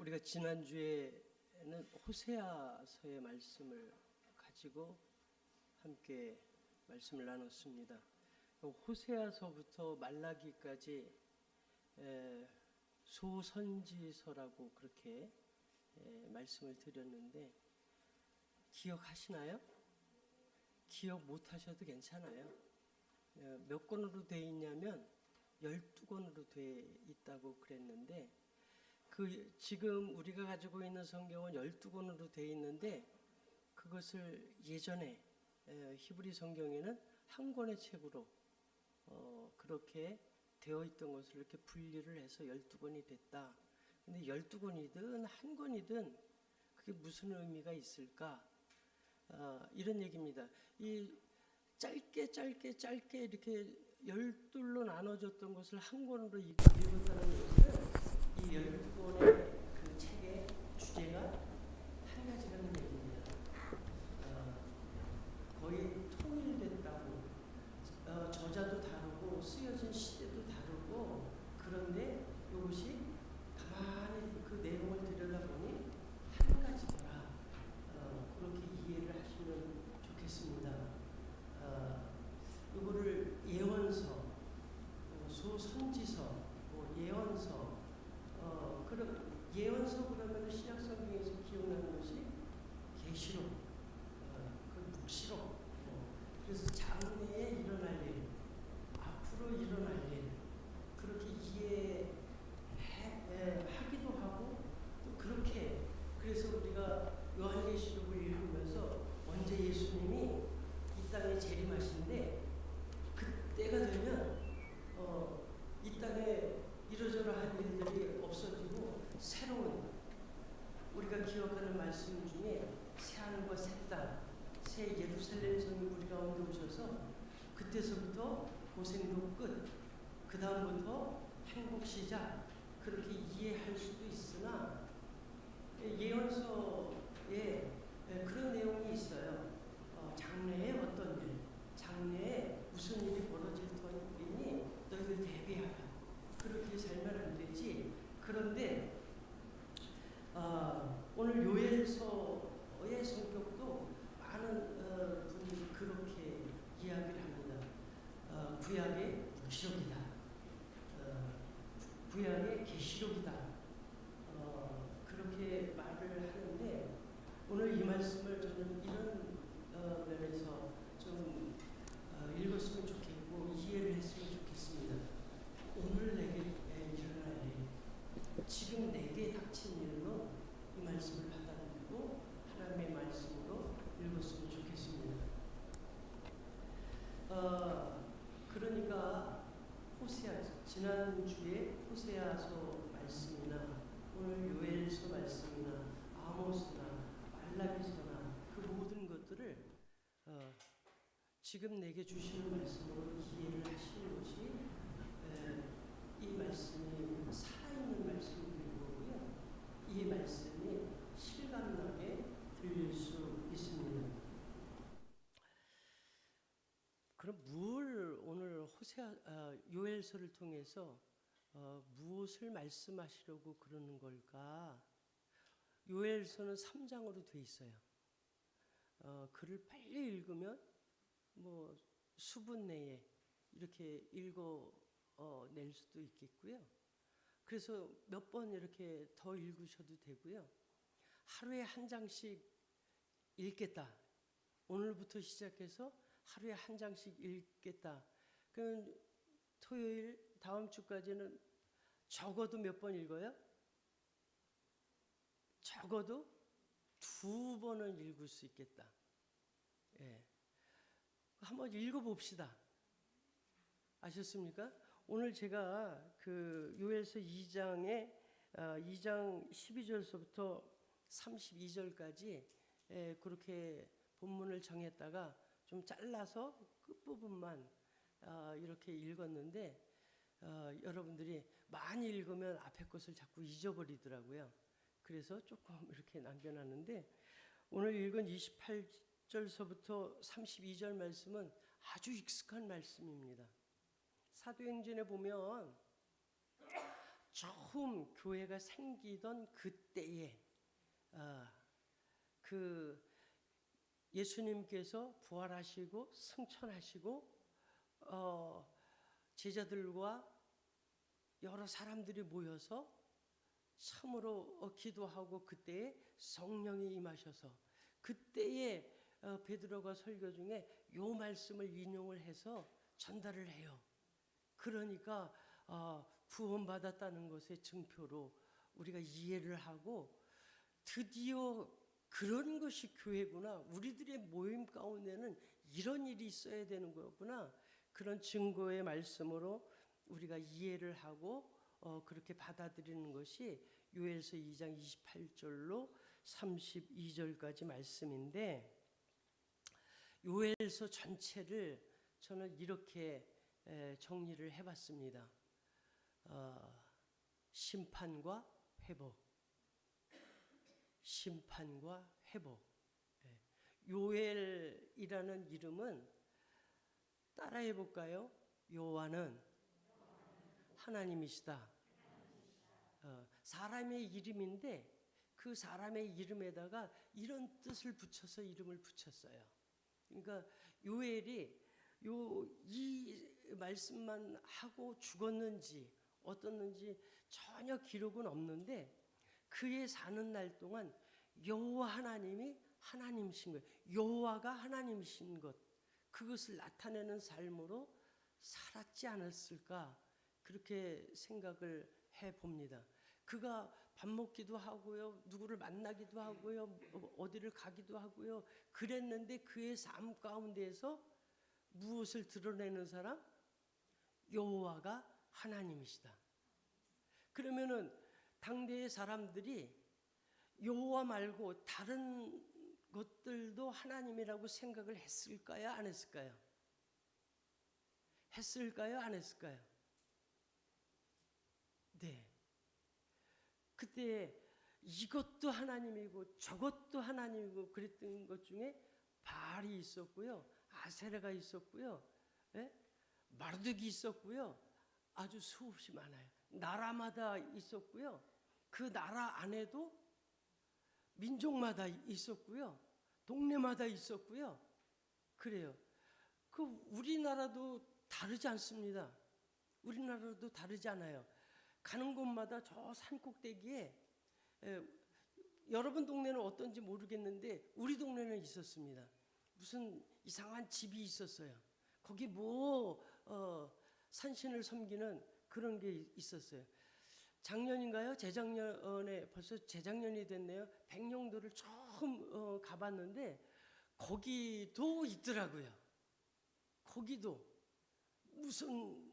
우리가 지난주에는 호세아서의 말씀을 가지고 함께 말씀을 나눴습니다. 호세아서부터 말라기까지 소선지서라고 그렇게 말씀을 드렸는데 기억하시나요? 기억 못하셔도 괜찮아요. 몇 권으로 되어 있냐면 12권으로 되어 있다고 그랬는데 지금 우리가 가지고 있는 성경은 12권으로 되어 있는데 그것을 예전에 히브리 성경에는 한 권의 책으로 그렇게 되어 있던 것을 이렇게 분리를 해서 12권이 됐다. 근데 12권이든 한 권이든 그게 무슨 의미가 있을까? 이런 얘기입니다. 이 짧게 이렇게 12로 나눠졌던 것을 한 권으로 읽었다는 것은 이 12권의 그 책의 주제가 한 가지라는 얘기입니다. 거의 통일됐다고, 저자도 다르고 쓰여진 시대도 다르고, 그런데 이것이 가만히 그 내용을 들여다보니 한 가지더라. 그렇게 이해를 하시면 좋겠습니다. 이거를 예언서, 소선지서, 예언서, 예언서 그러면 신약 성경에서 기억나는 것이 계시록, 그 묵시록, 그래서 장래에 일어날 일, 앞으로 일어날 일, 그렇게 이해하기도 하고 또 그렇게 그래서 우리가 요한계시록을 읽으면서 언제 예수님이 이 땅에 재림하시는데 그때가 되면 이 땅에 이러저러 한 일들이 없어지고 새로운 우리가 기억하는 말씀 중에 새하늘과 새 땅, 새 예루살렘 성이 우리 가운데 오셔서 그때서부터 고생도 끝, 그 다음부터 행복 시작, 그렇게 이해할 수도 있으나 예언서에 그런 내용이 있어요. 장래에 어떤 일, 장래에 무슨 일이 벌어질 터이니 너희들 대비하라. 그렇게 살면 안 되지. 그런데 오늘 요엘서의 성격도 많은 분들이 그렇게 이야기를 합니다. 구약의 묵시록이다. 구약의 계시록이다. 그렇게 말을 하는데 오늘 이 말씀을 저는 이런 면에서 좀 읽었으면 좋겠고 이해를 했으면 좋겠습니다. 오늘 내게 일어날 일, 지금 내게 닥친 일로 이 말씀을 받아들이고 하나님의 말씀으로 읽었으면 좋겠습니다. 그러니까 지난주에 호세아서 말씀이나 오늘 요엘서 말씀이나 아모스나 말라기서나 그 모든 것들을 지금 내게 주시는 말씀으로 이해를 하시는 것이 이 말씀이 살아있는 말씀인 거고요. 이 말씀이 실감나게 들릴 수 있습니다. 그럼 오늘 요엘서를 통해서 무엇을 말씀하시려고 그러는 걸까? 요엘서는 3장으로 돼 있어요. 글을 빨리 읽으면 뭐 수분 내에 이렇게 읽어낼 수도 있겠고요. 그래서 몇 번 이렇게 더 읽으셔도 되고요. 하루에 한 장씩 읽겠다. 오늘부터 시작해서 하루에 한 장씩 읽겠다. 그럼 토요일 다음 주까지는 적어도 몇 번 읽어요? 적어도 2번은 읽을 수 있겠다. 예. 한번 읽어봅시다. 아셨습니까? 오늘 제가 그 요엘서 2장 12절서부터 32절까지 그렇게 본문을 정했다가 좀 잘라서 끝부분만 이렇게 읽었는데 여러분들이 많이 읽으면 앞에 것을 자꾸 잊어버리더라고요. 그래서 조금 이렇게 남겨놨는데 오늘 읽은 28절서부터 32절 말씀은 아주 익숙한 말씀입니다. 사도행전에 보면 처음 교회가 생기던 그때에 그 예수님께서 부활하시고 승천하시고 제자들과 여러 사람들이 모여서 참으로 기도하고 그때에 성령이 임하셔서 그때에 베드로가 설교 중에 요 말씀을 인용을 해서 전달을 해요. 그러니까 구원받았다는 것의 증표로 우리가 이해를 하고 드디어 그런 것이 교회구나. 우리들의 모임 가운데는 이런 일이 있어야 되는 거구나. 그런 증거의 말씀으로 우리가 이해를 하고 그렇게 받아들이는 것이 요엘서 2장 28절로 32절까지 말씀인데, 요엘서 전체를 저는 이렇게 정리를 해봤습니다. 심판과 회복, 심판과 회복. 요엘이라는 이름은 따라해 볼까요? 여호와는 하나님이시다. 사람의 이름인데 그 사람의 이름에다가 이런 뜻을 붙여서 이름을 붙였어요. 그러니까 요엘이 이 말씀만 하고 죽었는지 어떻는지 전혀 기록은 없는데 그의 사는 날 동안 여호와 하나님이 하나님이신 거예요. 여호와가 하나님이신 것, 그것을 나타내는 삶으로 살았지 않았을까, 그렇게 생각을 해봅니다. 그가 밥 먹기도 하고요, 누구를 만나기도 하고요, 어디를 가기도 하고요, 그랬는데 그의 삶 가운데에서 무엇을 드러내는 사람? 여호와가 하나님이시다. 그러면은 당대의 사람들이 여호와 말고 다른 것들도 하나님이라고 생각을 했을까요? 안 했을까요? 했을까요? 안 했을까요? 네. 그때 이것도 하나님이고 저것도 하나님이고 그랬던 것 중에 바알이 있었고요, 아세라가 있었고요, 마르둑이 있었고요, 아주 수없이 많아요. 나라마다 있었고요, 그 나라 안에도 민족마다 있었고요, 동네마다 있었고요. 그래요. 그 우리나라도 다르지 않습니다. 우리나라도 다르지 않아요. 가는 곳마다 저 산꼭대기에 여러분 동네는 어떤지 모르겠는데 우리 동네는 있었습니다. 무슨 이상한 집이 있었어요. 거기 산신을 섬기는 그런 게 있었어요. 작년인가요? 재작년에, 벌써 재작년이 됐네요. 백령도를 처음 가봤는데 거기도 있더라고요. 거기도 무슨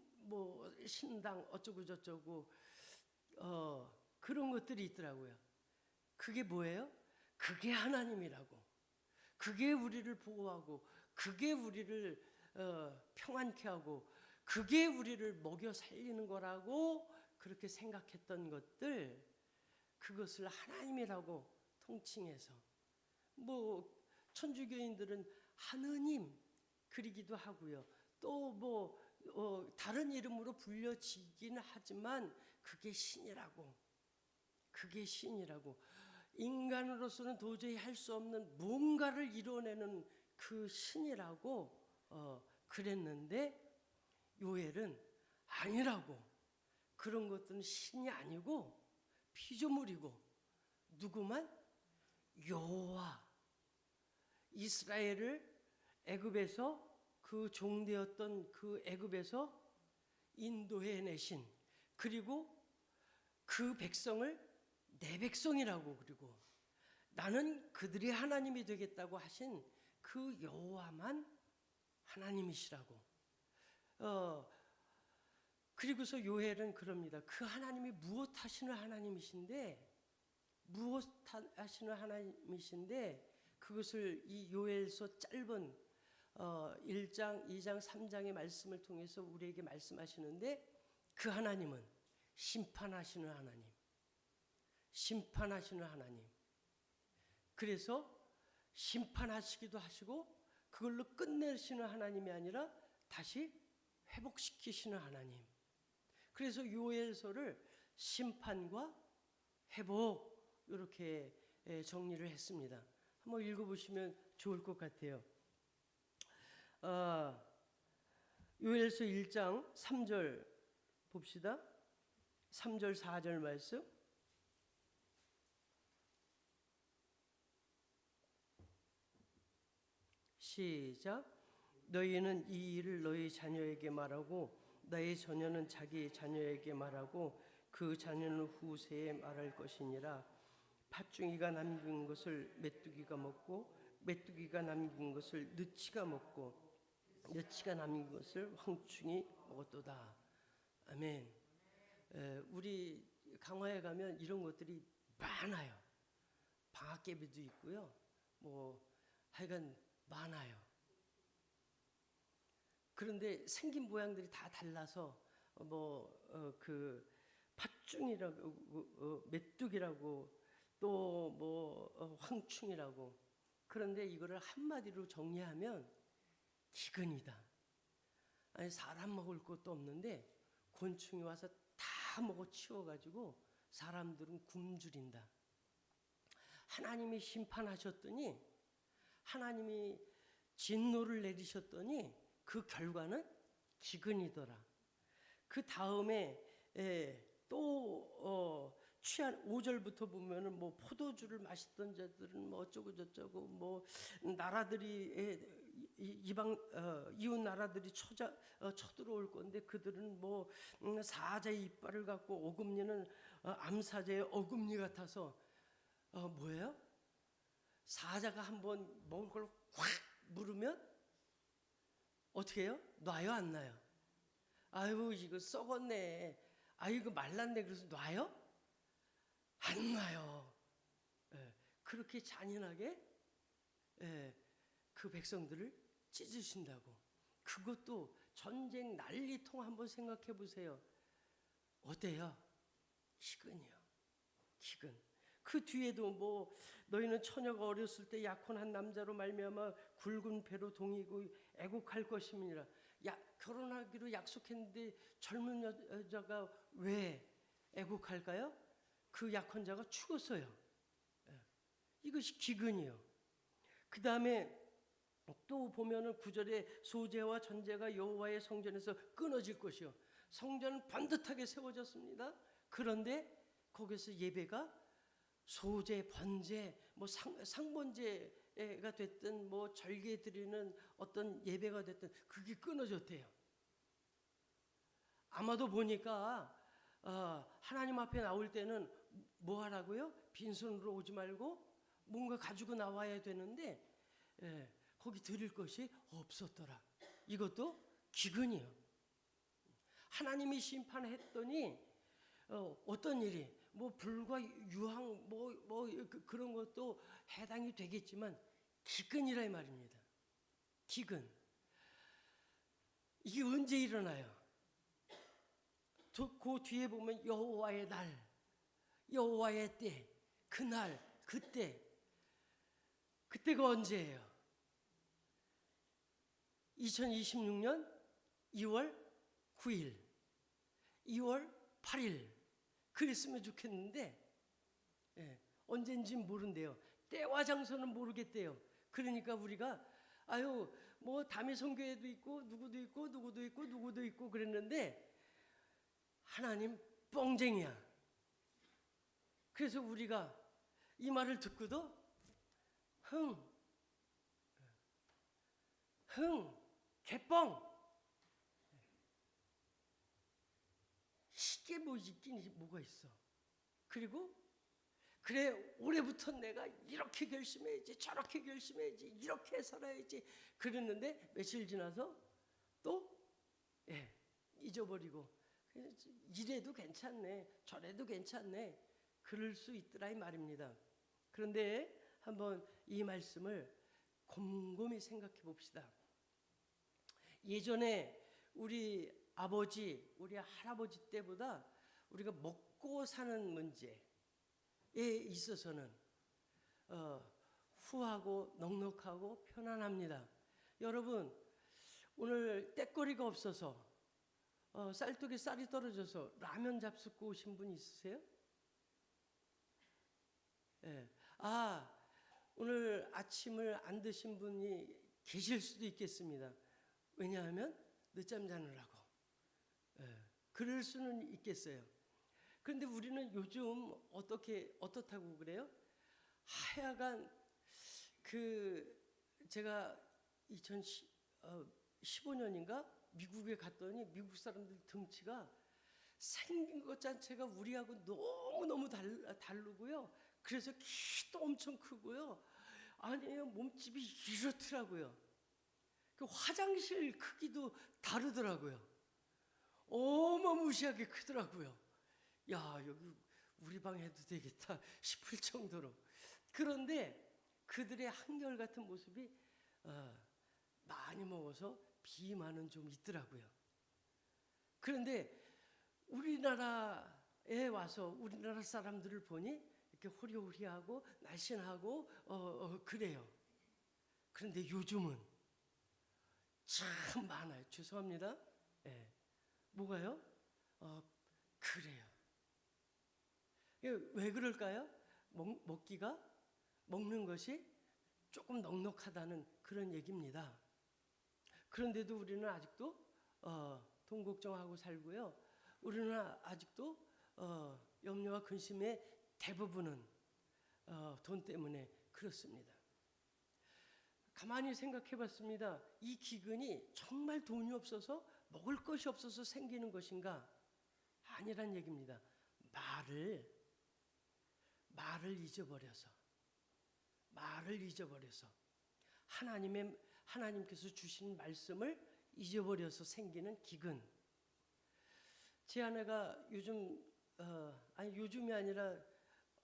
신당 어쩌고 저쩌고 그런 것들이 있더라고요. 그게 뭐예요? 그게 하나님이라고. 그게 우리를 보호하고, 그게 우리를 평안케 하고, 그게 우리를 먹여 살리는 거라고 그렇게 생각했던 것들, 그것을 하나님이라고 통칭해서, 천주교인들은 하느님 그리기도 하고요. 또 다른 이름으로 불려지기는 하지만 그게 신이라고, 그게 신이라고. 인간으로서는 도저히 할 수 없는 뭔가를 이뤄내는 그 신이라고 그랬는데, 요엘은 아니라고. 그런 것들은 신이 아니고 피조물이고, 누구만? 여호와. 이스라엘을 애굽에서, 그 종되었던 그 애굽에서 인도해 내신, 그리고 그 백성을 내 백성이라고, 그리고 나는 그들의 하나님이 되겠다고 하신 그 여호와만 하나님이시라고. 그리고서 요엘은 그럽니다. 그 하나님이 무엇 하시는 하나님이신데, 그것을 이 요엘서 짧은 1장, 2장, 3장의 말씀을 통해서 우리에게 말씀하시는데, 그 하나님은 심판하시는 하나님, 심판하시는 하나님. 그래서 심판하시기도 하시고 그걸로 끝내시는 하나님이 아니라 다시 회복시키시는 하나님. 그래서 요엘서를 심판과 회복 이렇게 정리를 했습니다. 한번 읽어보시면 좋을 것 같아요. 요엘서 1장 3절 봅시다. 3절 4절 말씀. 시작. 너희는 이 일을 너희 자녀에게 말하고 너희 자녀는 자기 자녀에게 말하고 그 자녀는 후세에 말할 것이니라. 팥중이가 남긴 것을 메뚜기가 먹고 메뚜기가 남긴 것을 느치가 먹고 느치가 남긴 것을 황충이 먹었도다. 아멘. 우리 강화에 가면 이런 것들이 많아요. 방앗개비도 있고요. 뭐 하여간 많아요. 그런데 생긴 모양들이 다 달라서 그 팥중이라고 메뚜기라고 또 황충이라고. 그런데 이거를 한마디로 정리하면 기근이다. 아니 사람 먹을 것도 없는데 곤충이 와서 다 먹어 치워가지고 사람들은 굶주린다. 하나님이 심판하셨더니 하나님이 진노를 내리셨더니 그 결과는 기근이더라. 그 다음에 또 취한 5절부터 보면은 뭐 포도주를 마시던 자들은 뭐 어쩌고 저쩌고 뭐 나라들이 이웃 나라들이 쳐들어올 건데 그들은 뭐 사자의 이빨을 갖고 어금니는 암사자의 어금니 같아서 뭐예요? 사자가 한번 먹을 걸 확 물으면 어떻게 해요? 놔요 안 놔요? 아이고 이거 썩었네. 아이고 말랐네. 그래서 놔요? 안 놔요. 그렇게 잔인하게 그 백성들을 찢으신다고. 그것도 전쟁 난리통 한번 생각해 보세요. 어때요? 기근이요. 기근. 그 뒤에도 뭐 너희는 처녀가 어렸을 때 약혼한 남자로 말미암아 굵은 배로 동이고 애곡할 것임이니라. 결혼하기로 약속했는데 젊은 여자가 왜 애곡할까요? 그 약혼자가 죽었어요. 이것이 기근이요. 그 다음에 또 보면은 9절에 소재와 전제가 여호와의 성전에서 끊어질 것이요. 성전은 반듯하게 세워졌습니다. 그런데 거기서 예배가 소제, 번제, 뭐 상번제가 됐든 뭐 절개 드리는 어떤 예배가 됐든 그게 끊어졌대요. 아마도 보니까 하나님 앞에 나올 때는 뭐 하라고요? 빈손으로 오지 말고 뭔가 가지고 나와야 되는데 거기 드릴 것이 없었더라. 이것도 기근이요. 하나님이 심판했더니 어떤 일이 뭐 불과 유황 그런 것도 해당이 되겠지만 기근이라 이 말입니다. 기근. 이게 언제 일어나요? 그 뒤에 보면 여호와의 날, 여호와의 때, 그날, 그때가 언제예요? 2026년 2월 9일, 2월 8일 그랬으면 좋겠는데 언젠지 모른대요. 때와 장소는 모르겠대요. 그러니까 우리가 뭐 담의 성교회도 있고 누구도 있고 그랬는데 하나님 뻥쟁이야. 그래서 우리가 이 말을 듣고도 개뻥. 이게 뭐 있긴 뭐가 있어. 그리고 그래 올해부터 내가 이렇게 결심해야지 저렇게 결심해야지 이렇게 살아야지 그랬는데 며칠 지나서 또 잊어버리고 이래도 괜찮네 저래도 괜찮네 그럴 수 있더라 이 말입니다. 그런데 한번 이 말씀을 곰곰이 생각해 봅시다. 예전에 우리 아버지, 우리 할아버지 때보다 우리가 먹고 사는 문제에 있어서는 후하고 넉넉하고 편안합니다. 여러분 오늘 떼거리가 없어서 쌀떡에 쌀이 떨어져서 라면 잡숫고 오신 분 있으세요? 예. 오늘 아침을 안 드신 분이 계실 수도 있겠습니다. 왜냐하면 늦잠 자느라고. 예. 그럴 수는 있겠어요. 그런데 우리는 요즘 어떻다고 그래요? 하여간 제가 2015년인가 미국에 갔더니 미국 사람들 등치가 생긴 것 자체가 우리하고 너무너무 다르고요. 그래서 키도 엄청 크고요. 아니에요, 몸집이 이렇더라고요. 그 화장실 크기도 다르더라고요. 어마무시하게 크더라고요. 야, 여기 우리 방 해도 되겠다 싶을 정도로. 그런데 그들의 한결같은 모습이 많이 먹어서 비만은 좀 있더라고요. 그런데 우리나라에 와서 우리나라 사람들을 보니 이렇게 호리호리하고 날씬하고 그래요. 그런데 요즘은 참 많아요. 죄송합니다. 예. 뭐가요? 그래요. 왜 그럴까요? 먹는 것이 조금 넉넉하다는 그런 얘기입니다. 그런데도 우리는 아직도 돈 걱정하고 살고요. 우리는 아직도 염려와 근심의 대부분은 돈 때문에 그렇습니다. 가만히 생각해 봤습니다. 이 기근이 정말 돈이 없어서 먹을 것이 없어서 생기는 것인가? 아니란 얘기입니다. 말을 잊어버려서 하나님께서 주신 말씀을 잊어버려서 생기는 기근. 제 아내가 요즘이 아니라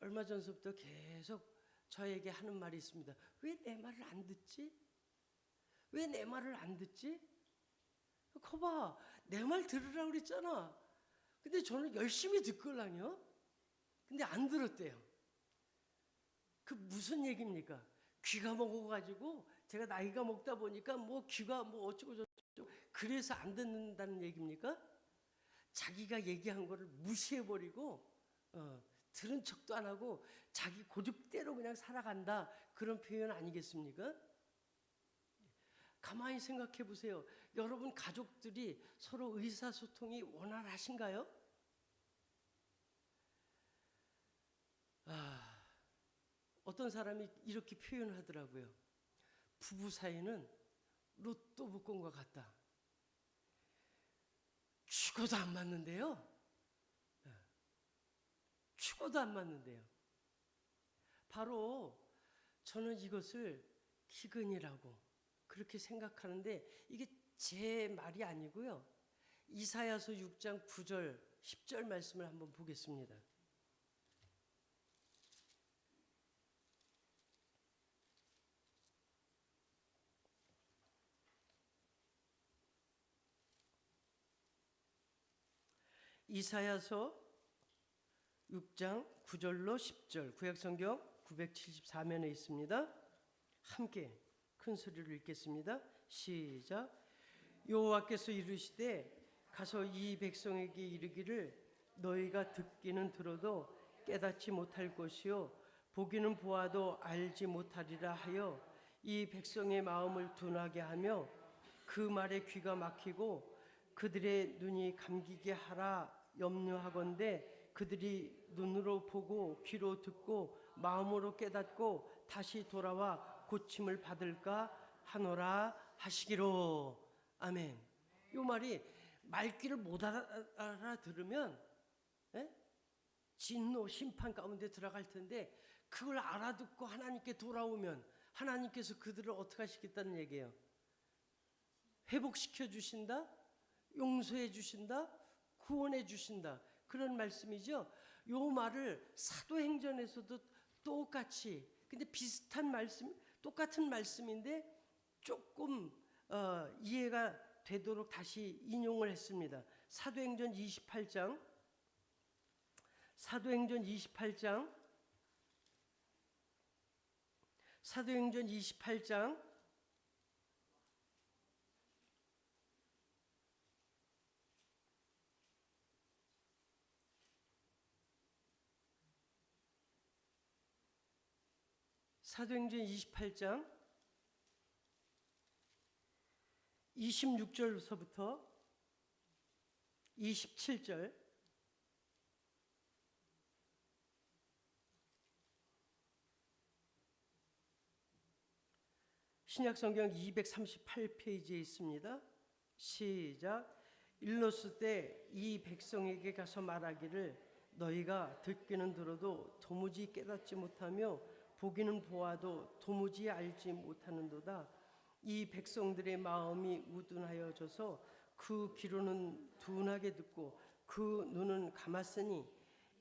얼마 전서부터 계속 저에게 하는 말이 있습니다. 왜 내 말을 안 듣지? 왜 내 말을 안 듣지? 거봐, 내 말 들으라고 그랬잖아. 근데 저는 열심히 듣걸랑요. 근데 안 들었대요. 그 무슨 얘기입니까? 귀가 먹어가지고 제가 나이가 먹다 보니까 귀가 어쩌고 저쩌고 그래서 안 듣는다는 얘기입니까? 자기가 얘기한 거를 무시해버리고 들은 척도 안 하고 자기 고집대로 그냥 살아간다, 그런 표현 아니겠습니까? 가만히 생각해 보세요. 여러분 가족들이 서로 의사소통이 원활하신가요? 어떤 사람이 이렇게 표현하더라고요. 부부 사이는 로또 복권과 같다. 죽어도 안 맞는데요. 죽어도 안 맞는데요. 바로 저는 이것을 기근이라고 그렇게 생각하는데, 이게 제 말이 아니고요. 이사야서 6장 9절 10절 말씀을 한번 보겠습니다. 이사야서 6장 9절로 10절, 구약성경 974면에 있습니다. 함께 큰 소리로 읽겠습니다. 시작. 여호와께서 이르시되 가서 이 백성에게 이르기를 너희가 듣기는 들어도 깨닫지 못할 것이요 보기는 보아도 알지 못하리라 하여 이 백성의 마음을 둔하게 하며 그 말에 귀가 막히고 그들의 눈이 감기게 하라 염려하건대 그들이 눈으로 보고 귀로 듣고 마음으로 깨닫고 다시 돌아와 고침을 받을까 하노라 하시기로. 아멘. 이 말이 말귀를 못 알아들으면 진노 심판 가운데 들어갈 텐데, 그걸 알아듣고 하나님께 돌아오면 하나님께서 그들을 어떻게 하시겠다는 얘기예요? 회복시켜 주신다, 용서해 주신다, 구원해 주신다, 그런 말씀이죠. 요 말을 사도행전에서도 똑같이, 근데 비슷한 말씀, 똑같은 말씀인데 조금 이해가 되도록 다시 인용을 했습니다. 사도행전 28장 사도행전 28장 사도행전 28장 26절부터 27절, 신약성경 238페이지에 있습니다. 시작. 일렀을 때 이 백성에게 가서 말하기를 너희가 듣기는 들어도 도무지 깨닫지 못하며 보기는 보아도 도무지 알지 못하는도다. 이 백성들의 마음이 우둔하여져서 그 귀로는 둔하게 듣고 그 눈은 감았으니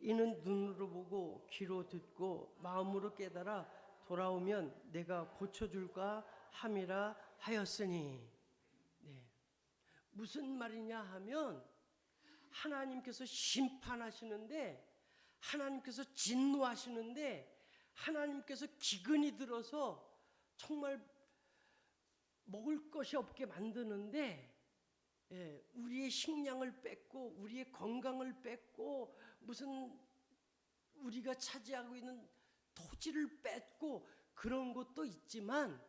이는 눈으로 보고 귀로 듣고 마음으로 깨달아 돌아오면 내가 고쳐줄까 함이라 하였으니. 네. 무슨 말이냐 하면 하나님께서 심판하시는데, 하나님께서 진노하시는데, 하나님께서 기근이 들어서 정말 먹을 것이 없게 만드는데, 우리의 식량을 뺏고 우리의 건강을 뺏고 무슨 우리가 차지하고 있는 토지를 뺏고 그런 것도 있지만,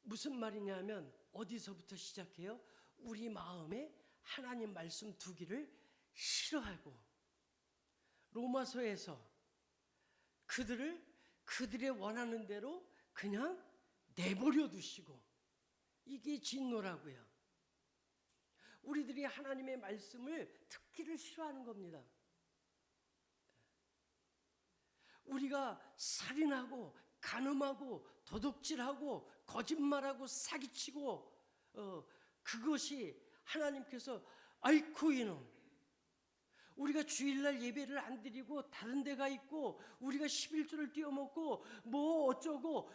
무슨 말이냐면 어디서부터 시작해요? 우리 마음에 하나님 말씀 두기를 싫어하고, 로마서에서 그들의 원하는 대로 그냥 내버려 두시고, 이게 진노라고요. 우리들이 하나님의 말씀을 듣기를 싫어하는 겁니다. 우리가 살인하고 간음하고 도둑질하고 거짓말하고 사기치고 그것이 하나님께서 아이쿠 이놈, 우리가 주일날 예배를 안 드리고 다른 데가 있고 우리가 11조를 띄워먹고 뭐 어쩌고,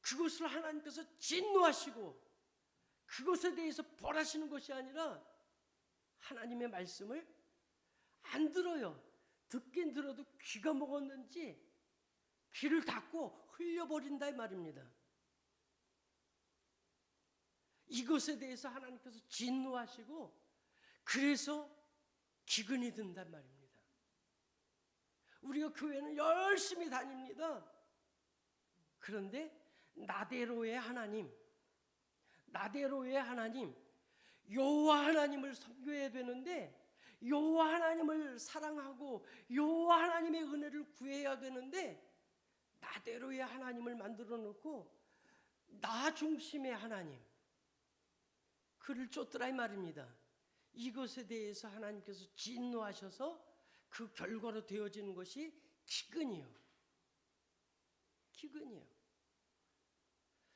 그것을 하나님께서 진노하시고 그것에 대해서 벌하시는 것이 아니라 하나님의 말씀을 안 들어요. 듣긴 들어도 귀가 먹었는지 귀를 닫고 흘려버린다 이 말입니다. 이것에 대해서 하나님께서 진노하시고 그래서 기근이 든단 말입니다. 우리가 교회는 열심히 다닙니다. 그런데 나대로의 하나님, 여호와 하나님을 섬겨야 되는데, 여호와 하나님을 사랑하고 여호와 하나님의 은혜를 구해야 되는데, 나대로의 하나님을 만들어 놓고 나 중심의 하나님, 그를 쫓더라 이 말입니다. 이것에 대해서 하나님께서 진노하셔서 그 결과로 되어지는 것이 기근이요.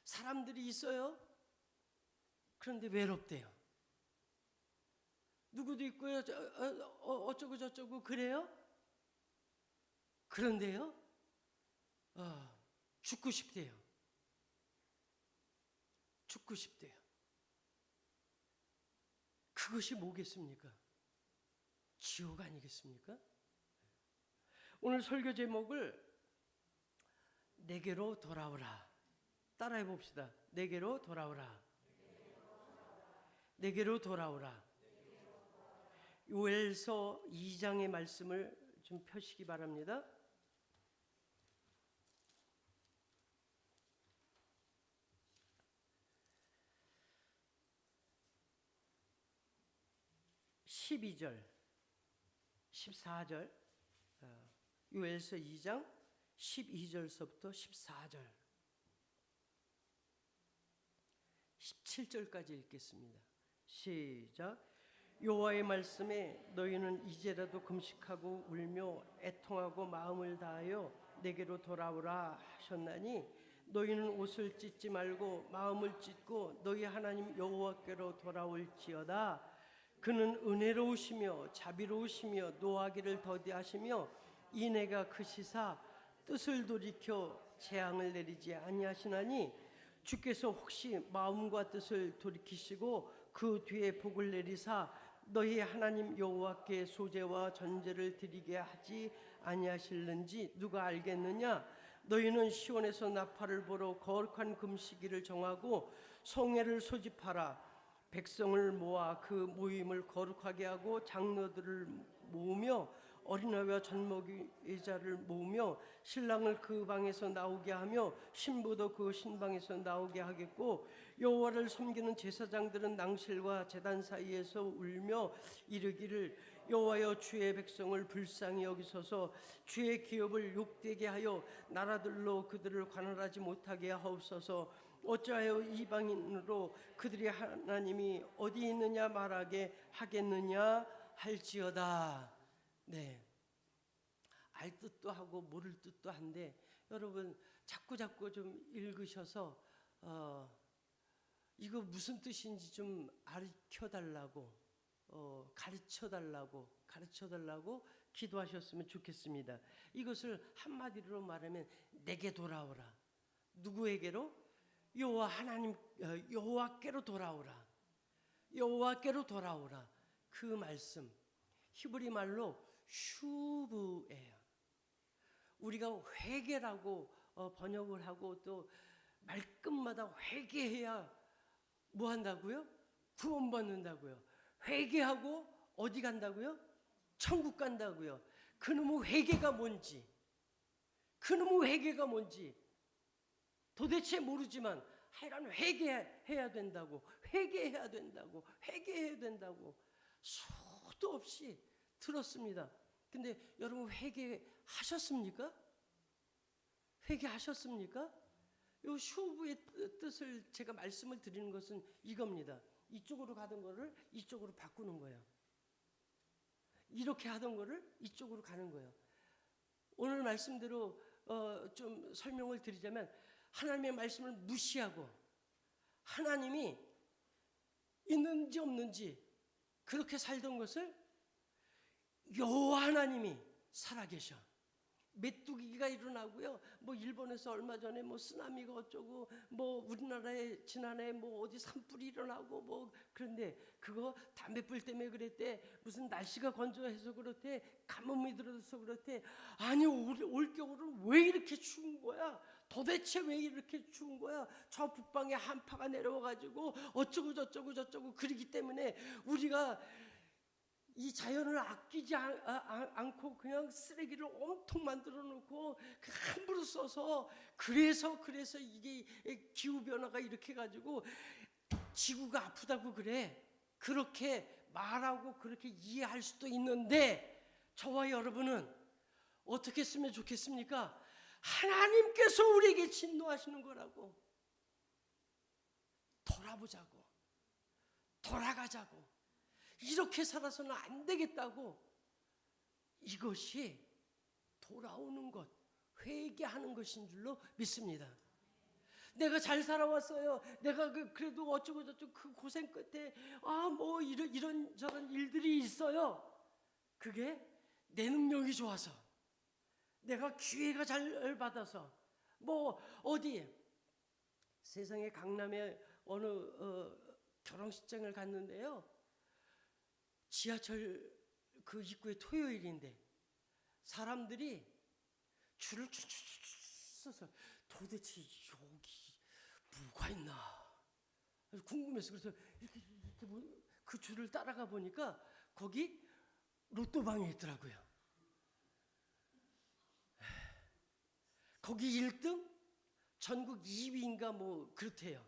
사람들이 있어요. 그런데 외롭대요. 누구도 있고요. 어쩌고 저쩌고 그래요. 그런데요, 죽고 싶대요. 그것이 뭐겠습니까? 지옥 아니겠습니까? 오늘 설교 제목을 내게로 돌아오라. 따라해 봅시다. 내게로 돌아오라. 내게로 돌아오라. 요엘서 2장의 말씀을 좀 펴시기 바랍니다. 12절, 14절, 요엘서 2장 12절서부터 14절, 17절까지 읽겠습니다. 시작. 여호와의 말씀에 너희는 이제라도 금식하고 울며 애통하고 마음을 다하여 내게로 돌아오라 하셨나니, 너희는 옷을 찢지 말고 마음을 찢고 너희 하나님 여호와께로 돌아올지어다. 그는 은혜로우시며 자비로우시며 노하기를 더디하시며 인애가 크시사 뜻을 돌이켜 재앙을 내리지 아니하시나니, 주께서 혹시 마음과 뜻을 돌이키시고 그 뒤에 복을 내리사 너희 하나님 여호와께 소제와 전제를 드리게 하지 아니하실는지 누가 알겠느냐? 너희는 시온에서 나팔을 보러 거룩한 금식일을 정하고 송해를 소집하라. 백성을 모아 그 모임을 거룩하게 하고 장로들을 모으며 어린아이와 젖먹이자를 모으며 신랑을 그 방에서 나오게 하며 신부도 그 신방에서 나오게 하겠고, 여호와를 섬기는 제사장들은 낭실과 제단 사이에서 울며 이르기를 여호와여 주의 백성을 불쌍히 여기소서, 주의 기업을 욕되게 하여 나라들로 그들을 관할하지 못하게 하옵소서. 어찌하여 이방인으로 그들이 하나님이 어디 있느냐 말하게 하겠느냐 할지어다. 네, 알 뜻도 하고 모를 뜻도 한데 여러분 자꾸 좀 읽으셔서 이거 무슨 뜻인지 좀 가르쳐 달라고 기도하셨으면 좋겠습니다. 이것을 한마디로 말하면 내게 돌아오라. 누구에게로? 여호와께로 돌아오라. 여호와께로 돌아오라. 그 말씀 히브리 말로 슈브예요. 우리가 회개라고 번역을 하고 또 말끝마다 회개해야 뭐 한다고요? 구원받는다고요. 회개하고 어디 간다고요? 천국 간다고요. 그놈의 회개가 뭔지 도대체 모르지만 하여간 회개해야 된다고 수도 없이 들었습니다. 근데 여러분 회개하셨습니까? 이 슈브의 뜻을 제가 말씀을 드리는 것은 이겁니다. 이쪽으로 가던 거를 이쪽으로 바꾸는 거예요. 이렇게 하던 거를 이쪽으로 가는 거예요. 오늘 말씀대로 좀 설명을 드리자면, 하나님의 말씀을 무시하고 하나님이 있는지 없는지 그렇게 살던 것을 여호와 하나님이 살아계셔. 메뚜기가 일어나고요. 뭐 일본에서 얼마 전에 뭐 쓰나미가 어쩌고, 뭐 우리나라에 지난해 뭐 어디 산불이 일어나고 뭐, 그런데 그거 담배불 때문에 그랬대. 무슨 날씨가 건조해서 그렇대. 가뭄이 들어서 그렇대. 아니 올 겨울은 왜 이렇게 추운 거야? 도대체 왜 이렇게 추운 거야? 저 북방에 한파가 내려와가지고 어쩌고 저쩌고 그러기 때문에 우리가 이 자연을 아끼지 않고 그냥 쓰레기를 온통 만들어 놓고 함부로 써서 그래서 이게 기후변화가 이렇게 가지고 지구가 아프다고 그래. 그렇게 말하고 그렇게 이해할 수도 있는데, 저와 여러분은 어떻게 했으면 좋겠습니까? 하나님께서 우리에게 진노하시는 거라고. 돌아보자고, 돌아가자고, 이렇게 살아서는 안 되겠다고. 이것이 돌아오는 것, 회개하는 것인 줄로 믿습니다. 내가 잘 살아왔어요. 내가 그래도 어쩌고 저쩌고 그 고생 끝에 뭐 이런 저런 일들이 있어요. 그게 내 능력이 좋아서, 내가 기회가 잘 받아서, 뭐 어디 세상에 강남에 어느 결혼식장을 갔는데요. 지하철 그 입구에 토요일인데 사람들이 줄을 쭉 서서 도대체 여기 뭐가 있나 궁금해서, 그래서 이렇게 그 줄을 따라가 보니까 거기 로또방이 있더라고요. 거기 1등, 전국 2위인가 뭐 그렇대요.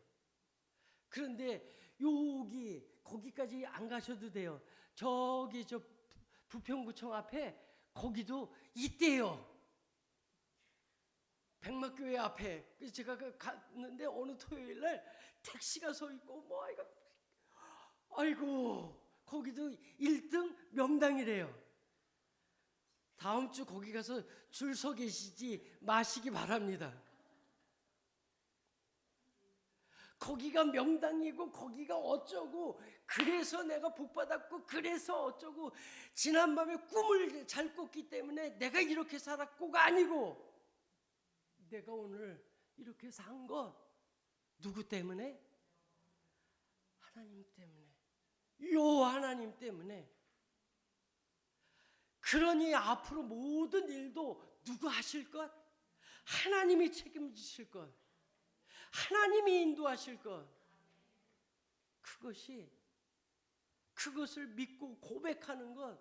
그런데 거기까지 안 가셔도 돼요. 저기 저 부평구청 앞에 거기도 있대요. 백마교회 앞에. 그래서 제가 갔는데 어느 토요일 날 택시가 서 있고 뭐 아이고 거기도 1등 명당이래요. 다음 주 거기 가서 줄 서 계시지 마시기 바랍니다. 거기가 명당이고 거기가 어쩌고, 그래서 내가 복받았고 그래서 어쩌고, 지난밤에 꿈을 잘 꿨기 때문에 내가 이렇게 살았고가 아니고, 내가 오늘 이렇게 산 것 누구 때문에? 하나님 때문에, 여호와 하나님 때문에. 그러니 앞으로 모든 일도 누가 하실 것? 하나님이 책임지실 것, 하나님이 인도하실 것. 그것을 믿고 고백하는 것,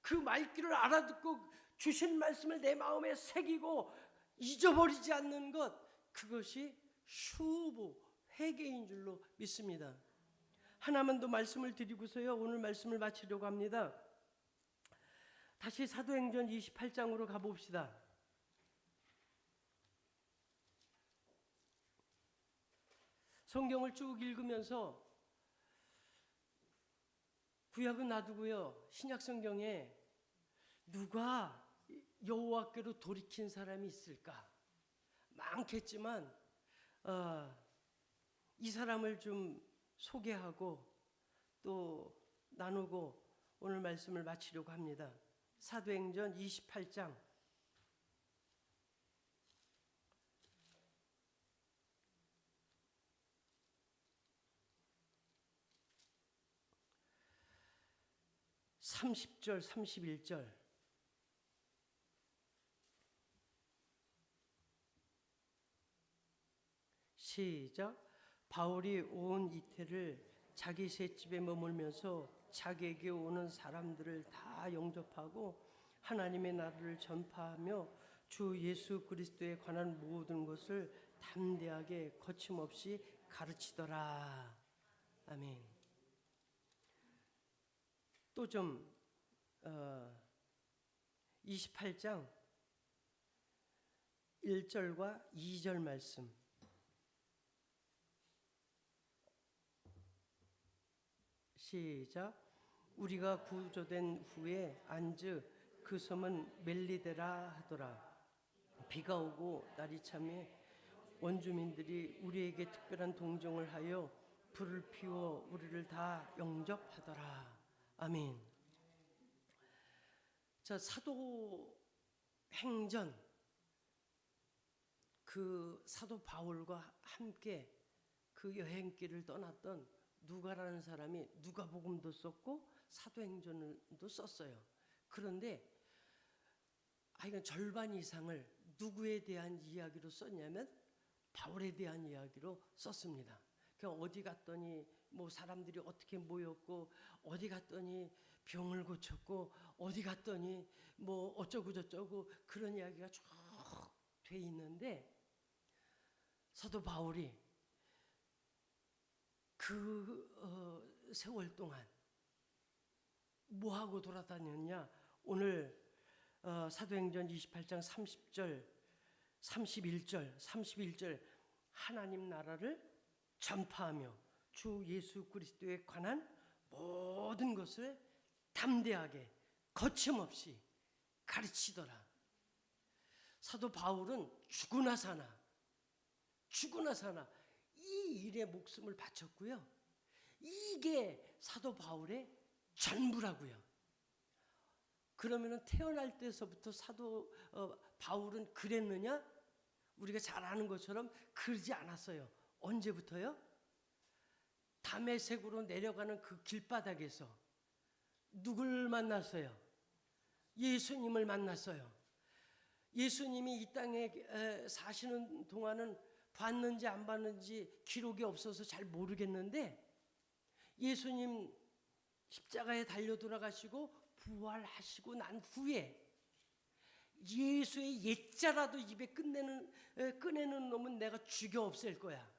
그 말귀를 알아듣고 주신 말씀을 내 마음에 새기고 잊어버리지 않는 것, 그것이 슈보 회개인 줄로 믿습니다. 하나만 더 말씀을 드리고서요, 오늘 말씀을 마치려고 합니다. 다시 사도행전 28장으로 가봅시다. 성경을 쭉 읽으면서 구약은 놔두고요, 신약 성경에 누가 여호와께로 돌이킨 사람이 있을까? 많겠지만 이 사람을 좀 소개하고 또 나누고 오늘 말씀을 마치려고 합니다. 사도행전 28장 30절 31절 시작. 바울이 온 이태를 자기 셋집에 머물면서 자기에게 오는 사람들을 다 영접하고 하나님의 나라를 전파하며 주 예수 그리스도에 관한 모든 것을 담대하게 거침없이 가르치더라. 아멘. 또 좀 28장 1절과 2절 말씀 시작. 우리가 구조된 후에 안즉 그 섬은 멜리데라 하더라. 비가 오고 날이 차매 원주민들이 우리에게 특별한 동정을 하여 불을 피워 우리를 다 영접하더라. 아멘. 자, 사도행전, 그 사도 바울과 함께 그 여행길을 떠났던 누가라는 사람이 누가복음도 썼고 사도행전도 썼어요. 그런데 이건 절반 이상을 누구에 대한 이야기로 썼냐면 바울에 대한 이야기로 썼습니다. 그냥 어디 갔더니 뭐 사람들이 어떻게 모였고, 어디 갔더니 병을 고쳤고, 어디 갔더니 뭐 어쩌고 저쩌고 그런 이야기가 쭉 돼 있는데, 사도 바울이 그 세월 동안 뭐 하고 돌아다녔냐? 오늘 사도행전 28장 30절, 31절 하나님 나라를 전파하며 주 예수 그리스도에 관한 모든 것을 담대하게 거침없이 가르치더라. 사도 바울은 죽으나 사나 이 일에 목숨을 바쳤고요. 이게 사도 바울의 전부라고요. 그러면 태어날 때서부터 사도 바울은 그랬느냐? 우리가 잘 아는 것처럼 그러지 않았어요. 언제부터요? 다메섹으로 내려가는 그 길바닥에서 누굴 만났어요? 예수님을 만났어요. 예수님이 이 땅에 사시는 동안은 봤는지 안 봤는지 기록이 없어서 잘 모르겠는데, 예수님 십자가에 달려 돌아가시고 부활하시고 난 후에 예수의 옛자라도 입에 꺼내는 놈은 내가 죽여 없앨 거야.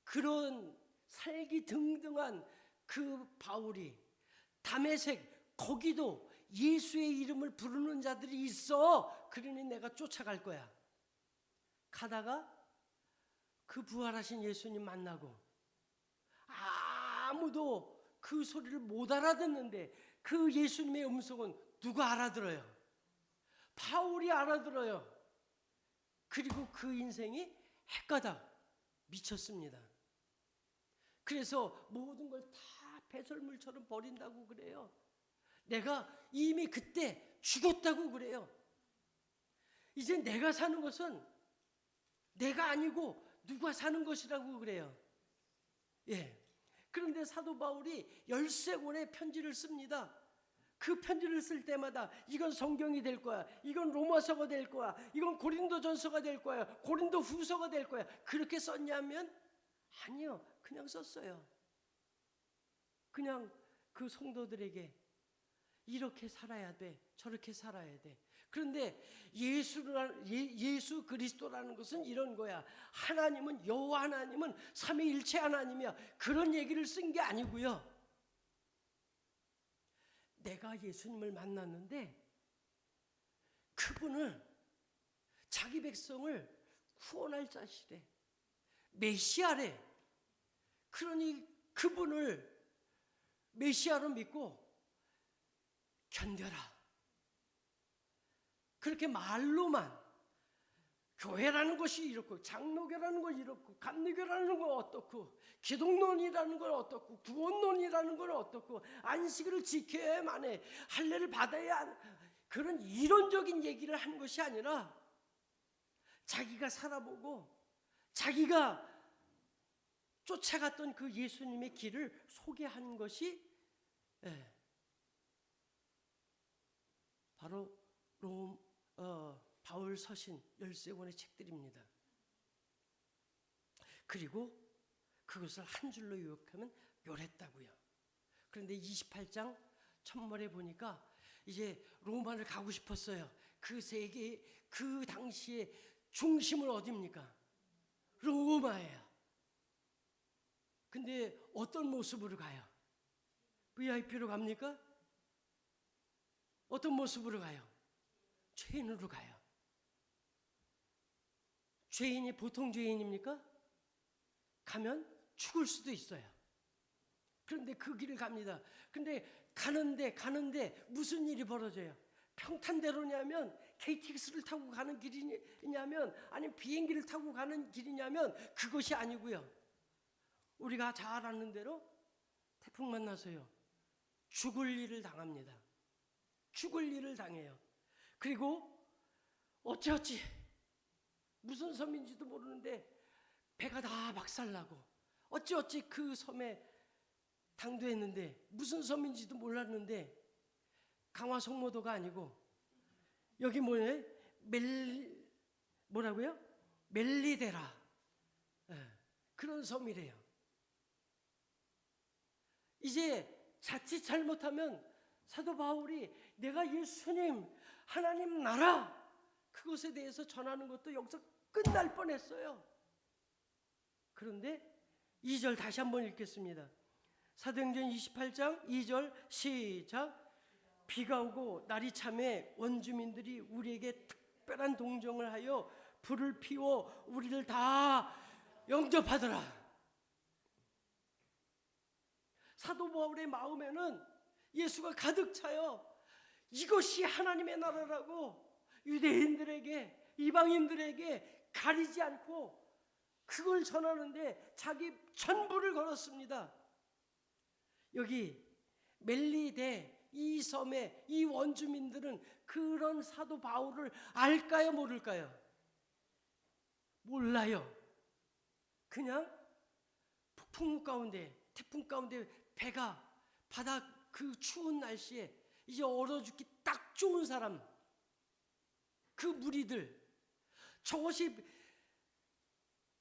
그런 살기 등등한 그 바울이 다메섹, 거기도 예수의 이름을 부르는 자들이 있어. 그러니 내가 쫓아갈 거야. 가다가 그 부활하신 예수님 만나고 아무도 그 소리를 못 알아듣는데 그 예수님의 음성은 누가 알아들어요? 바울이 알아들어요. 그리고 그 인생이 핵가닥 미쳤습니다. 그래서 모든 걸 다 배설물처럼 버린다고 그래요. 내가 이미 그때 죽었다고 그래요. 이제 내가 사는 것은 내가 아니고 누가 사는 것이라고 그래요. 예. 그런데 사도 바울이 13권의 편지를 씁니다. 그 편지를 쓸 때마다 이건 성경이 될 거야, 이건 로마서가 될 거야, 이건 고린도전서가 될 거야, 고린도 후서가 될 거야. 그렇게 썼냐면 아니요, 그냥 썼어요. 그냥 그 성도들에게 이렇게 살아야 돼, 저렇게 살아야 돼. 그런데 예수 그리스도라는 것은 이런 거야. 하나님은, 여호와 하나님은 삼위일체 하나님이야. 그런 얘기를 쓴 게 아니고요. 내가 예수님을 만났는데 그분은 자기 백성을 구원할 자시래. 메시아래. 그러니 그분을 메시아로 믿고 견뎌라. 그렇게 말로만, 교회라는 것이 이렇고, 장로교라는 건 이렇고, 감리교라는 건 어떻고, 기독론이라는 건 어떻고, 구원론이라는 건 어떻고, 안식일을 지켜야만 해, 할례를 받아야, 그런 이론적인 얘기를 한 것이 아니라 자기가 살아보고 자기가 쫓아갔던 그 예수님의 길을 소개한 것이 바로 바울 서신 13권의 책들입니다. 그리고 그것을 한 줄로 요약하면 요랬다고요. 그런데 28장 첫머리에 보니까 이제 로마를 가고 싶었어요. 그 세계, 그 당시에 중심은 어디입니까? 로마예요. 근데 어떤 모습으로 가요? VIP로 갑니까? 어떤 모습으로 가요? 죄인으로 가요. 죄인이 보통 죄인입니까? 가면 죽을 수도 있어요. 그런데 그 길을 갑니다. 근데 가는데 무슨 일이 벌어져요? 평탄대로냐면 KTX를 타고 가는 길이냐면 아니면 비행기를 타고 가는 길이냐면 그것이 아니고요. 우리가 잘 아는 대로 태풍 만나서요. 죽을 일을 당합니다. 죽을 일을 당해요. 그리고 어찌어찌 무슨 섬인지도 모르는데 배가 다 박살나고 어찌어찌 그 섬에 당도했는데 무슨 섬인지도 몰랐는데 강화 송모도가 아니고 여기 뭐예요? 뭐라고요? 멜리데라 그런 섬이래요. 이제 자칫 잘못하면 사도 바울이 내가 예수님 하나님 나라 그것에 대해서 전하는 것도 여기서 끝날 뻔했어요. 그런데 2절 다시 한번 읽겠습니다. 사도행전 28장 2절 시작. 비가 오고 날이 참에 원주민들이 우리에게 특별한 동정을 하여 불을 피워 우리를 다 영접하더라. 사도 바울의 마음에는 예수가 가득 차요. 이것이 하나님의 나라라고 유대인들에게 이방인들에게 가리지 않고 그걸 전하는데 자기 전부를 걸었습니다. 여기 멜리데 이 섬의 이 원주민들은 그런 사도 바울을 알까요 모를까요? 몰라요. 그냥 폭풍우 가운데 태풍 가운데 배가 바다 그 추운 날씨에 이제 얼어 죽기 딱 좋은 사람 그 무리들 저것이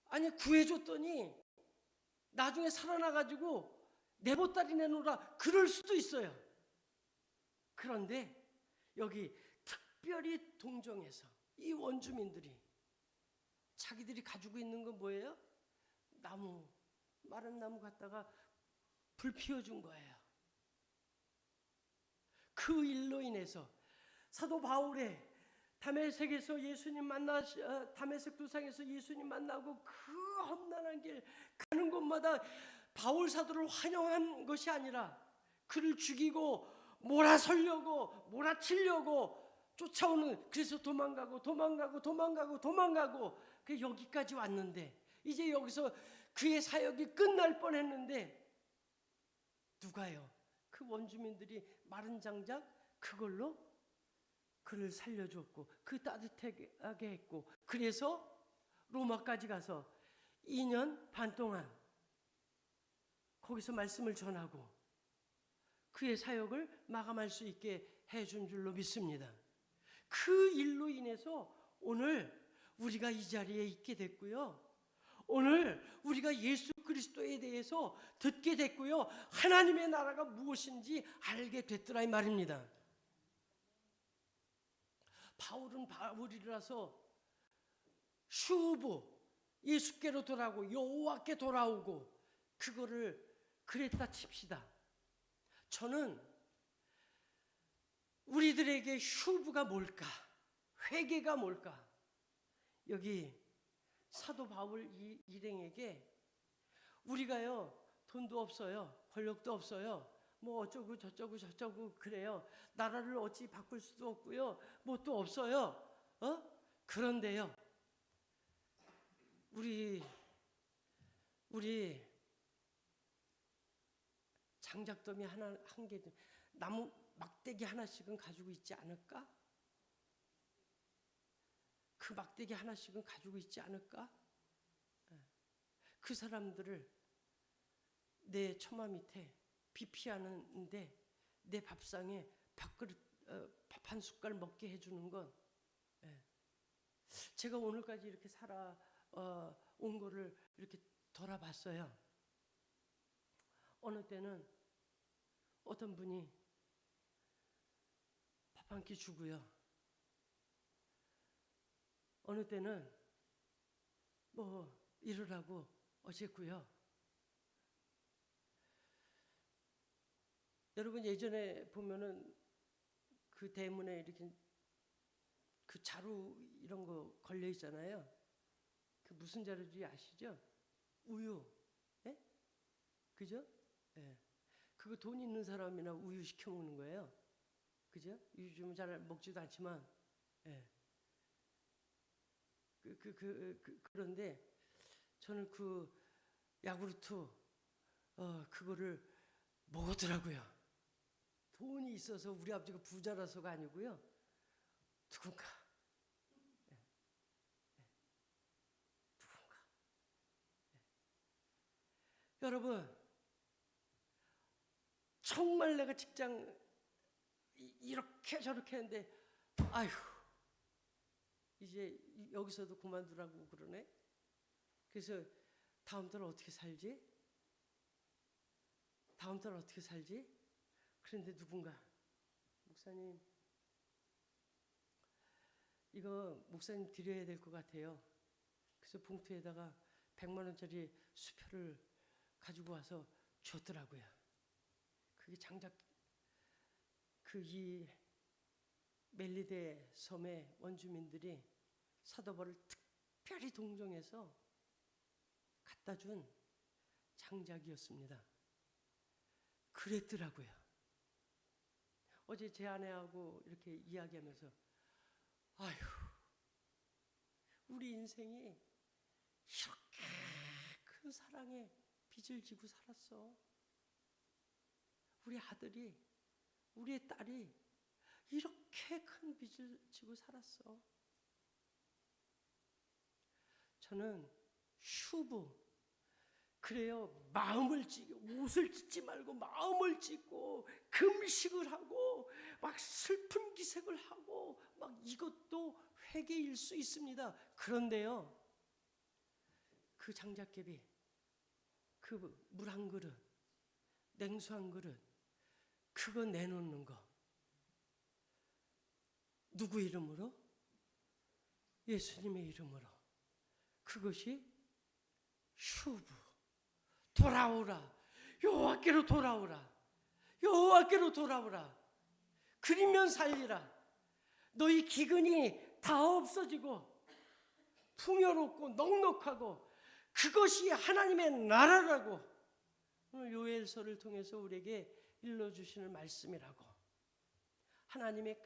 아니 구해줬더니 나중에 살아나가지고 내 보따리 내놓으라 그럴 수도 있어요. 그런데 여기 특별히 동정해서 이 원주민들이 자기들이 가지고 있는 건 뭐예요? 나무, 마른 나무 갖다가 불 피워준 거예요. 그 일로 인해서 사도 바울의 다메섹에서 예수님 다메섹 도상에서 예수님 만나고 그 험난한 길 가는 곳마다 바울 사도를 환영한 것이 아니라 그를 죽이고 몰아서려고 몰아치려고 쫓아오는 그래서 도망가고 그 여기까지 왔는데 이제 여기서 그의 사역이 끝날 뻔했는데 누가요? 그 원주민들이 마른 장작 그걸로 그를 살려줬고 그 따뜻하게 했고 그래서 로마까지 가서 2년 반 동안 거기서 말씀을 전하고 그의 사역을 마감할 수 있게 해준 줄로 믿습니다. 그 일로 인해서 오늘 우리가 이 자리에 있게 됐고요. 오늘 우리가 예수 그리스도에 대해서 듣게 됐고요. 하나님의 나라가 무엇인지 알게 됐더라 이 말입니다. 바울은 바울이라서 슈브 예수께로 돌아오고 여호와께 돌아오고 그거를 그랬다 칩시다. 저는 우리들에게 슈브가 뭘까? 회개가 뭘까? 여기 사도 바울 일행에게 우리가요 돈도 없어요, 권력도 없어요, 뭐 어쩌고 저쩌고 그래요. 나라를 어찌 바꿀 수도 없고요, 뭐 또 없어요. 그런데요, 우리 장작더미 한 개, 나무 막대기 하나씩은 가지고 있지 않을까? 그 막대기 하나씩은 가지고 있지 않을까? 그 사람들을 내 처마 밑에 비피하는데 내 밥상에 밥그릇, 밥 한 숟갈 먹게 해주는 건, 제가 오늘까지 이렇게 살아온 거를 이렇게 돌아봤어요. 어느 때는 어떤 분이 밥 한 끼 주고요, 어느 때는 뭐 이러라고 어쨌고요. 여러분 예전에 보면은 그 대문에 이렇게 그 자루 이런 거 걸려 있잖아요. 그 무슨 자루인지 아시죠? 우유, 예? 그죠? 예. 그거 돈 있는 사람이나 우유 시켜 먹는 거예요. 그죠? 요즘은 잘 먹지도 않지만, 예. 그런데 저는 그 야구르트 그거를 먹었더라고요. 돈이 있어서 우리 아버지가 부자라서가 아니고요. 누군가, 누군가. 여러분, 정말 내가 직장 이렇게 저렇게 했는데, 아휴, 이제 여기서도 그만두라고 그러네. 그래서 다음 달 어떻게 살지? 다음 달 어떻게 살지? 그런데 누군가, 목사님, 이거 목사님 드려야 될 것 같아요. 그래서 봉투에다가 100만 원짜리 수표를 가지고 와서 줬더라고요. 그게 장작, 이 멜리데 섬의 원주민들이 사도바울을 특별히 동정해서 갖다 준 장작이었습니다. 그랬더라고요. 어제 제 아내하고 이렇게 이야기하면서, 아휴, 우리 인생이 이렇게 큰 사랑에 빚을 지고 살았어. 우리 아들이, 우리의 딸이 이렇게 큰 빚을 지고 살았어. 저는 슈브, 그래요. 마음을 찢고, 옷을 찢지 말고 마음을 찢고 금식을 하고 막 슬픈 기색을 하고 막 이것도 회개일 수 있습니다. 그런데요, 그 장작개비, 그 물 한 그릇, 냉수 한 그릇, 그거 내놓는 거, 누구 이름으로? 예수님의 이름으로. 그것이 슈브. 돌아오라. 여호와께로 돌아오라. 여호와께로 돌아오라. 그리면 살리라. 너희 기근이 다 없어지고 풍요롭고 넉넉하고 그것이 하나님의 나라라고 오늘 요엘서를 통해서 우리에게 일러주시는 말씀이라고, 하나님의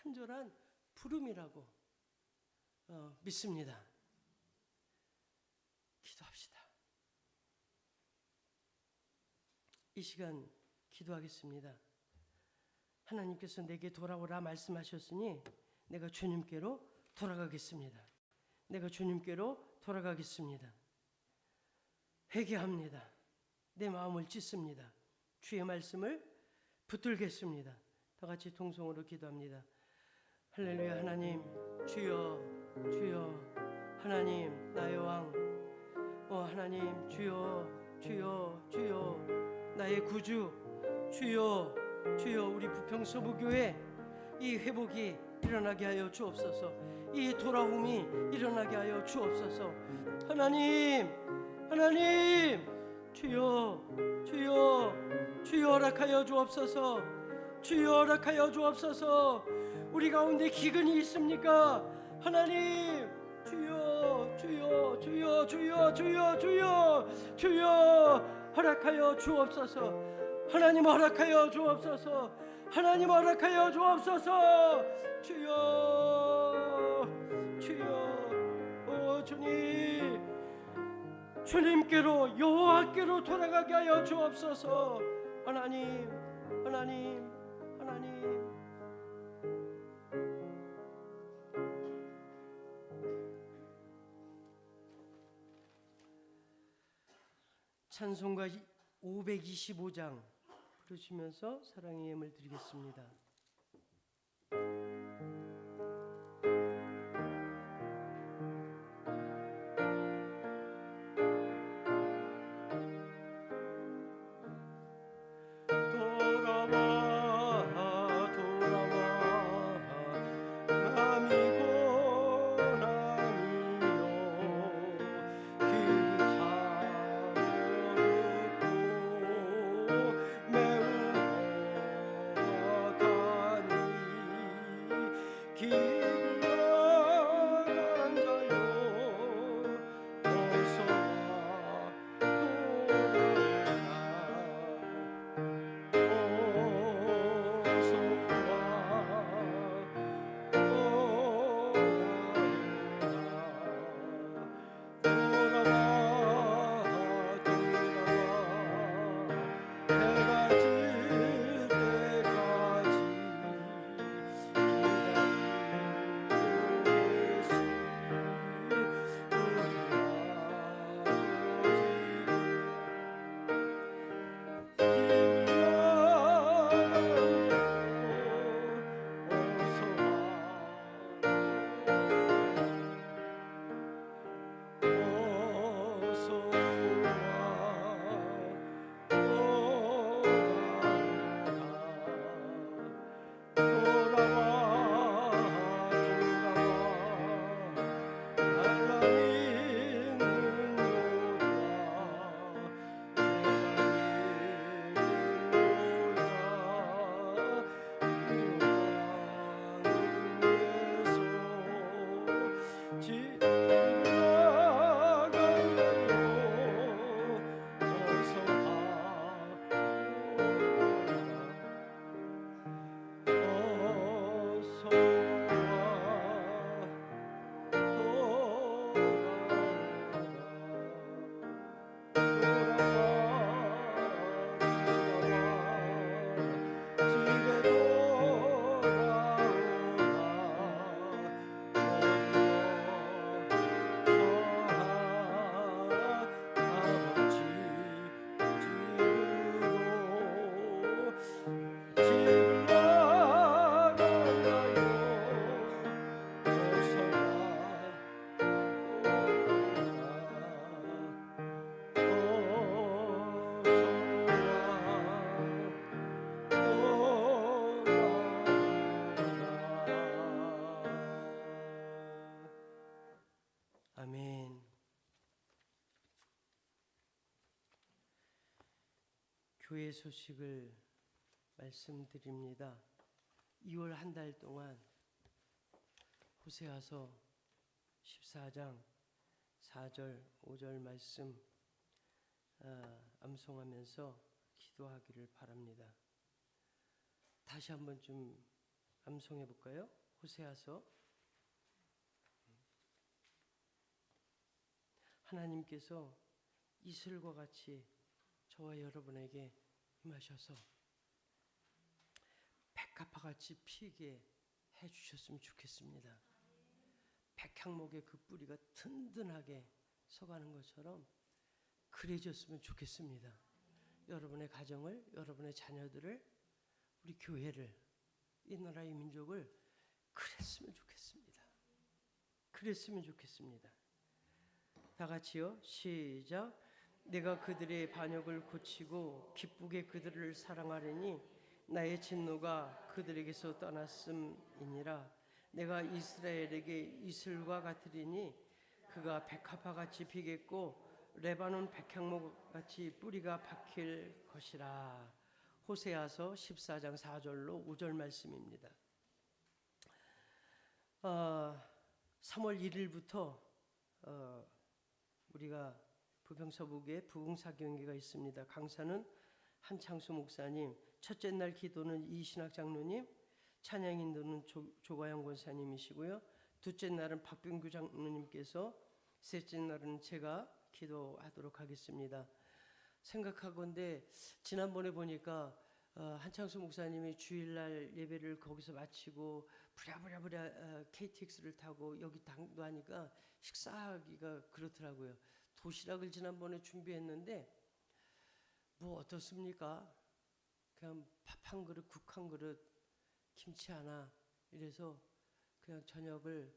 간절한 부름이라고 믿습니다. 기도합시다. 이 시간 기도하겠습니다. 하나님께서 내게 돌아오라 말씀하셨으니 내가 주님께로 돌아가겠습니다. 내가 주님께로 돌아가겠습니다. 회개합니다. 내 마음을 찢습니다. 주의 말씀을 붙들겠습니다. 다 같이 통성으로 기도합니다. 할렐루야. 하나님, 주여, 주여, 하나님 나의 왕, 하나님, 주여, 주여, 주여, 나의 구주, 주여, 주여, 우리 부평서부교회 이 회복이 일어나게 하여 주옵소서. 이 돌아옴이 일어나게 하여 주옵소서. 하나님, 하나님, 주여, 주여, 주여 허락하여 주옵소서. 주여 허락하여 주옵소서. 우리 가운데 기근이 있습니까? 하나님, 주여, 주여, 주여, 주여, 주여, 주여, 주여 허락하여 주옵소서. 하나님 허락하여 주옵소서. 하나님 허락하여 주옵소서. 주여, 주여, 주님, 주님께로, 여호와께로 돌아가게 하여 주옵소서. 하나님, 하나님, 하나님. 찬송가 525장 부르시면서 사랑의 예물 드리겠습니다. 아멘. 교회 소식을 말씀드립니다. 2월 한 달 동안 호세아서 14장 4절 5절 말씀 암송하면서 기도하기를 바랍니다. 다시 한번 좀 암송해 볼까요? 호세아서. 하나님께서 이슬과 같이 저와 여러분에게 임하셔서 백합화같이 피게 해주셨으면 좋겠습니다. 백향목의 그 뿌리가 든든하게 서가는 것처럼 그래졌으면 좋겠습니다. 여러분의 가정을, 여러분의 자녀들을, 우리 교회를, 이 나라의 민족을 그랬으면 좋겠습니다. 그랬으면 좋겠습니다. 다 같이요. 시작. 내가 그들의 반역을 고치고 기쁘게 그들을 사랑하려니 나의 진노가 그들에게서 떠났음이니라. 내가 이스라엘에게 이슬과 같으리니 그가 백합화 같이 피겠고 레바논 백향목 같이 뿌리가 박힐 것이라. 호세아서 14장 4절로 5절 말씀입니다. 3월 1일부터 우리가 부평서북에 부흥사 경기가 있습니다. 강사는 한창수 목사님, 첫째 날 기도는 이신학 장로님, 찬양 인도는 조가영 권사님이시고요. 둘째 날은 박병규 장로님께서, 셋째 날은 제가 기도하도록 하겠습니다. 생각하건대 지난번에 보니까 한창수 목사님이 주일날 예배를 거기서 마치고 부랴부랴 KTX를 타고 여기 당도하니까 식사하기가 그렇더라고요. 도시락을 지난번에 준비했는데 뭐 어떻습니까? 그냥 밥 한 그릇, 국 한 그릇, 김치 하나, 이래서 그냥 저녁을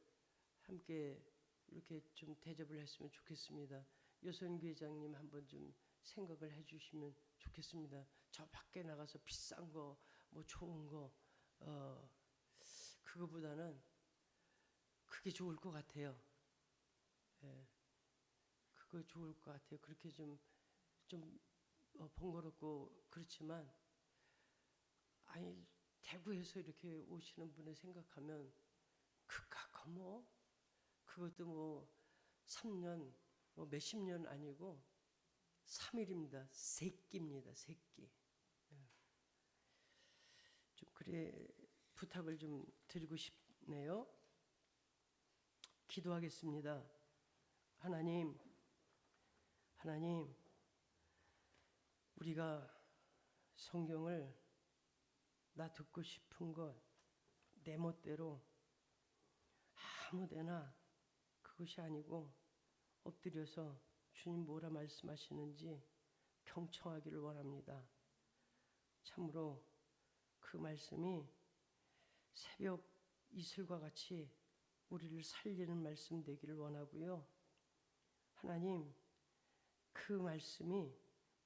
함께 이렇게 좀 대접을 했으면 좋겠습니다. 요선규 회장님 한번 좀 생각을 해주시면 좋겠습니다. 저 밖에 나가서 비싼 거, 뭐 좋은 거, 그거보다는 그게 좋을 것 같아요. 예, 그거 좋을 것 같아요. 그렇게 좀 번거롭고 그렇지만, 아니 대구에서 이렇게 오시는 분을 생각하면 그까까 뭐 그것도 뭐 3년 뭐 몇십 년 아니고 3일입니다. 세끼입니다. 세끼. 좀 그래 부탁을 좀 드리고 싶네요. 기도하겠습니다. 하나님, 우리가 성경을 나 듣고 싶은 것 내 멋대로 아무데나 그것이 아니고 엎드려서 주님 뭐라 말씀하시는지 경청하기를 원합니다. 참으로 그 말씀이 새벽 이슬과 같이 우리를 살리는 말씀 되기를 원하고요. 하나님, 그 말씀이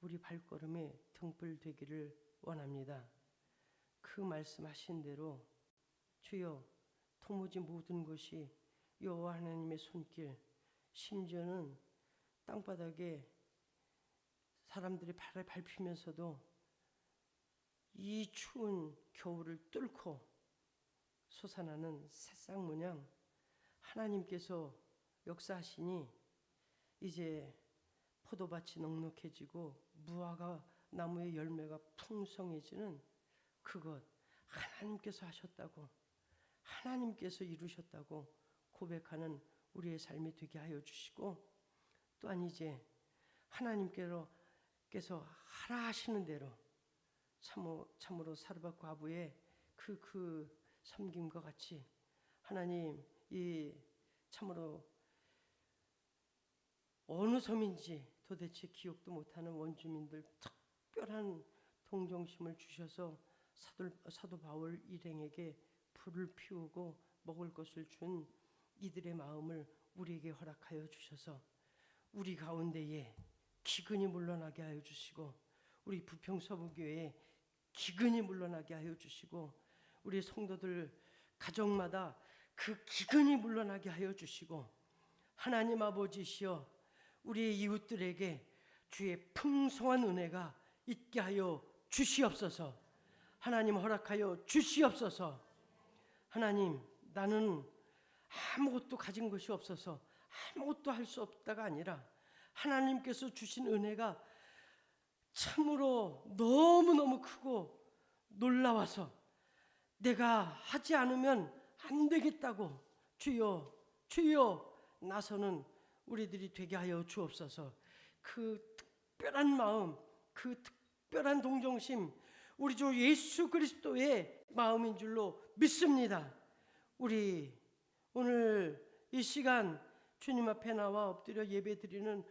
우리 발걸음에 등불 되기를 원합니다. 그 말씀하신 대로 주여 도무지 모든 것이 여호와 하나님의 손길, 심지어는 땅바닥에 사람들이 발을 밟히면서도 이 추운 겨울을 뚫고 솟아나는 새싹 모양 하나님께서 역사하시니 이제 포도밭이 넉넉해지고 무화과 나무의 열매가 풍성해지는 그것 하나님께서 하셨다고, 하나님께서 이루셨다고 고백하는 우리의 삶이 되게 하여 주시고, 또한 이제 하나님께서 하라 하시는 대로 참으로 사르밧 과부의 그 섬김과 같이 하나님, 이 참으로 어느 섬인지 도대체 기억도 못하는 원주민들 특별한 동정심을 주셔서 사도 바울 일행에게 불을 피우고 먹을 것을 준 이들의 마음을 우리에게 허락하여 주셔서 우리 가운데에 기근이 물러나게 하여 주시고, 우리 부평서부교회에 기근이 물러나게 하여 주시고, 우리 성도들 가정마다 그 기근이 물러나게 하여 주시고, 하나님 아버지시여 우리의 이웃들에게 주의 풍성한 은혜가 있게 하여 주시옵소서. 하나님 허락하여 주시옵소서. 하나님, 나는 아무것도 가진 것이 없어서 아무것도 할 수 없다가 아니라 하나님께서 주신 은혜가 참으로 너무너무 크고 놀라워서 내가 하지 않으면 안 되겠다고 주여 나서는 우리들이 되게 하여 주옵소서. 그 특별한 마음, 그 특별한 동정심, 우리 주 예수 그리스도의 마음인 줄로 믿습니다. 우리 오늘 이 시간 주님 앞에 나와 엎드려 예배드리는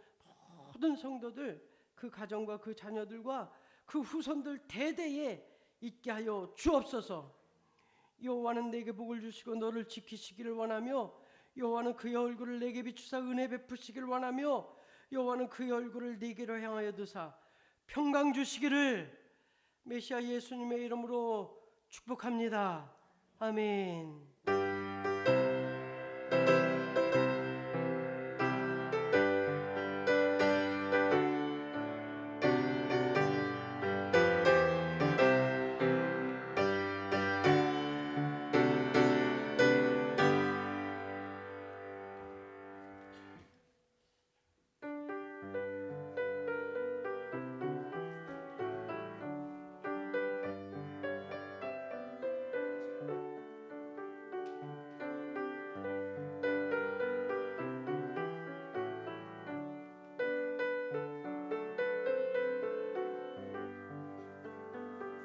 모든 성도들, 그 가정과 그 자녀들과 그 후손들 대대에 있게 하여 주옵소서. 여호와는 내게 복을 주시고 너를 지키시기를 원하며, 여호와는 그의 얼굴을 내게 비추사 은혜 베푸시기를 원하며, 여호와는 그의 얼굴을 네게로 향하여 두사 평강 주시기를 메시아 예수님의 이름으로 축복합니다. 아멘.